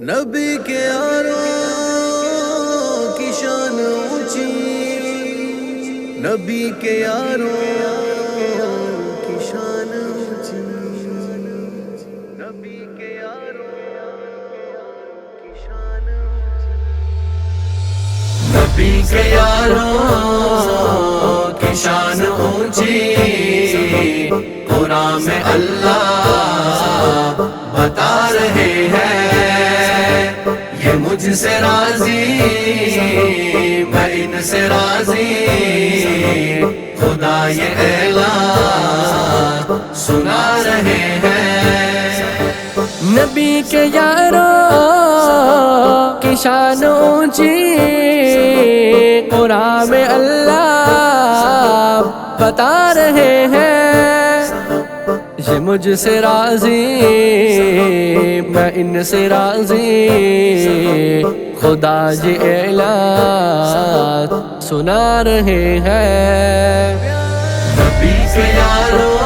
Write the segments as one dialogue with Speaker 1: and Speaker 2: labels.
Speaker 1: نبی کے یاروں کی شان اونچی، نبی کے یاروں کی شان اونچی، نبی کے یاروں کی شان اونچی،
Speaker 2: نبی کے یاروں کی شان اونچی، قرآن میں اللہ بتا رہے ہیں یہ مجھ سے راضی میں ان سے راضی، خدا یہ اعلان سنا رہے ہیں۔
Speaker 3: نبی کے یاروں کی شان اونچی، قرآن میں اللہ بتا رہے ہیں یہ مجھ سے راضی میں ان سے راضی، خدا یہ اعلان سنا رہے ہیں۔
Speaker 2: نبی کے یاروں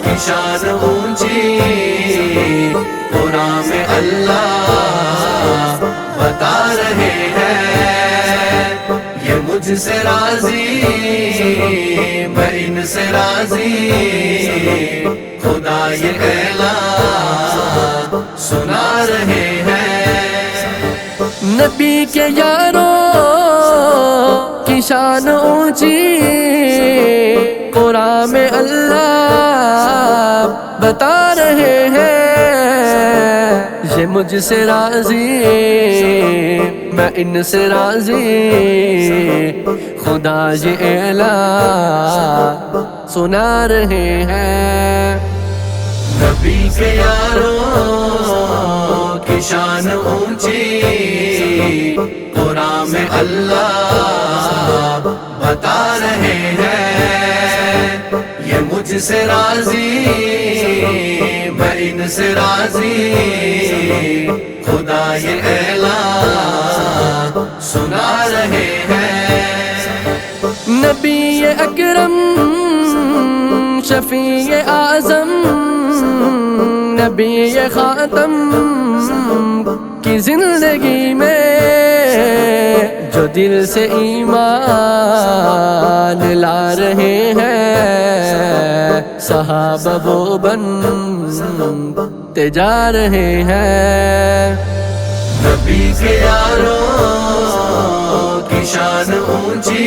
Speaker 2: کی شان اونچی، قرآن میں اللہ بتا رہے ہیں یہ مجھ سے راضی میں ان سے راضی، خدا یہ اعلان سنا رہے ہیں۔
Speaker 3: نبی کے یاروں کی شان اونچی، قرآن میں اللہ بتا رہے ہیں یہ مجھ سے راضی میں ان سے راضی، خدا یہ اعلان سنا رہے ہیں۔
Speaker 2: نبی کے یاروں کی شان اونچی، قرآن میں اللہ بتا رہے ہیں یہ مجھ سے راضی میں ان سے راضی، خدا یہ اعلان سنا رہے ہیں۔
Speaker 3: نبی اکرم شفیع اعظم، نبی خاتم کی زندگی میں جو دل سے ایمان لا رہے ہیں، صحابہ وہ بنتے جا رہے ہیں۔
Speaker 2: نبی کے یاروں کی شان اونچی،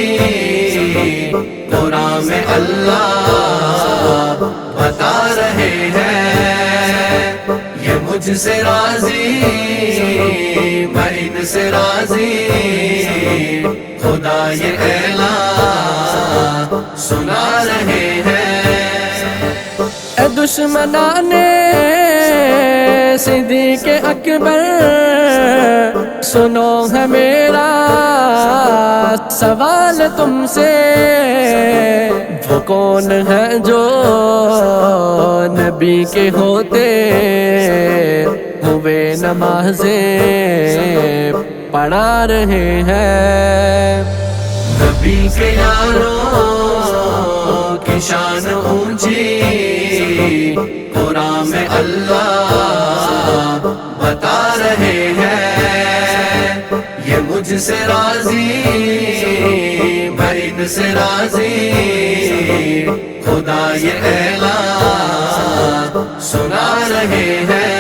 Speaker 2: قرآن میں اللہ بتا رہے ہیں یہ مجھ سے راضی میں ان سے راضی، خدا یہ اعلان سنا رہے ہیں۔
Speaker 3: اے دشمنان صدیق اکبر، سنو ہے میرا سوال تم سے، وہ کون ہے جو نبی کے ہوتے ہوئے نمازیں پڑھا رہے ہیں۔
Speaker 2: نبی کے یاروں کی شان اونچی، قرآن میں اللہ بتا رہے ہیں یہ مجھ سے راضی میں ان سے راضی، خدا یہ اعلان سنا رہے ہیں۔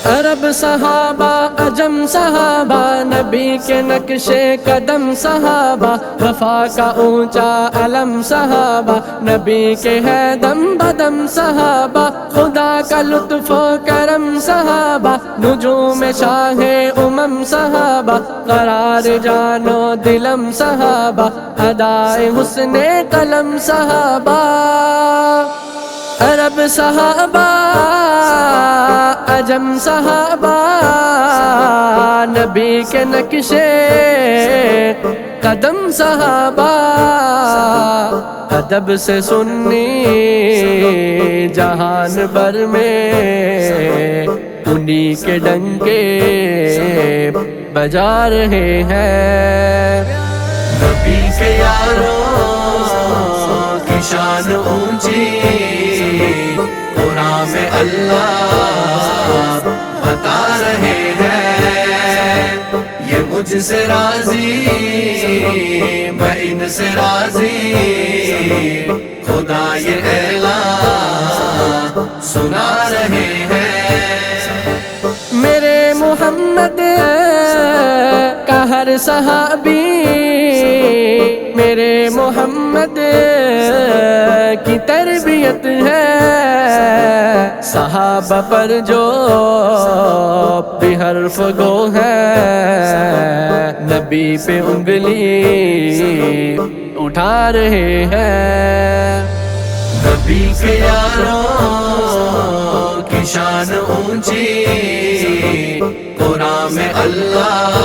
Speaker 3: عرب صحابہ عجم صحابہ، نبی کے نقشے قدم صحابہ، وفا کا اونچا علم صحابہ، نبی کے ہے دم بدم صحابہ، خدا کا لطف و کرم صحابہ، نجوم شاہ امم صحابہ، قرار جان و دلم صحابہ، ادائے حسن قلم صحابہ۔ عرب صحابہ عجم صحابہ، نبی کے نقشے قدم صحابہ، ادب سے سنی جہان بھر میں انہی کے ڈنکے بجا رہے ہیں۔
Speaker 2: نبی کے یاروں کی شان اونچی، قرآن میں اللہ مجھ سے راضی میں ان سے راضی خدا یہ اعلان سنا رہے ہیں
Speaker 3: میرے محمد کا ہر صحابی میرے محمد کی تربیت ہے صحابہ پر جو بھی حرف گو ہے نبی پہ انگلی اٹھا رہے ہیں
Speaker 2: نبی کے یاروں کی شان اونچی قرآن میں اللہ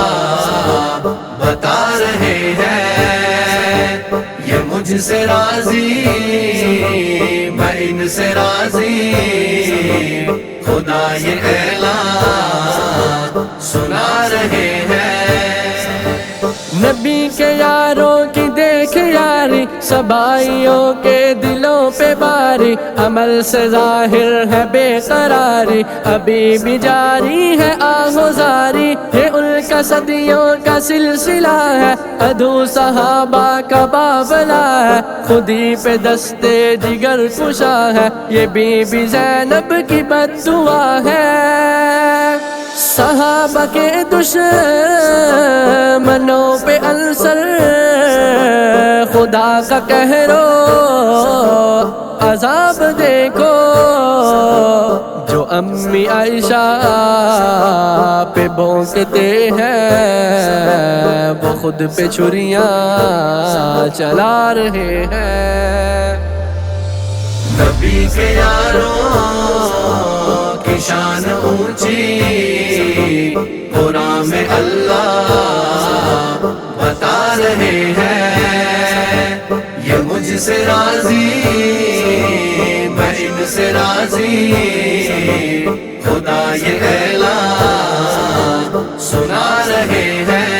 Speaker 2: بتا رہے ہیں یہ مجھ سے راضی میں ان سے راضی خدا یہ اعلان سنا رہے ہیں
Speaker 3: نبی کے یاروں کی دیکھ یاری سبائیوں کے دلوں پہ باری عمل سے ظاہر ہے بے قراری ابھی بھی جاری ہے آہوزاری یہ ان کا صدیوں کا سلسلہ ہے ادھو صحابہ کا بابلا ہے خودی پہ دستے جگر کشا ہے یہ بی بی زینب کی بد دعا ہے صحابہ کے دشمنوں پہ السر خدا کا کہرو عذاب دیکھو جو امی عائشہ پہ بھونکتے ہیں وہ خود پہ چھریاں چلا رہے ہیں
Speaker 2: نبی کے یاروں کی شان اونچی قرآن میں اللہ بتا رہے ہیں یہ مجھ سے راضی میں ان سے راضی خدا یہ اعلان سنا رہے ہیں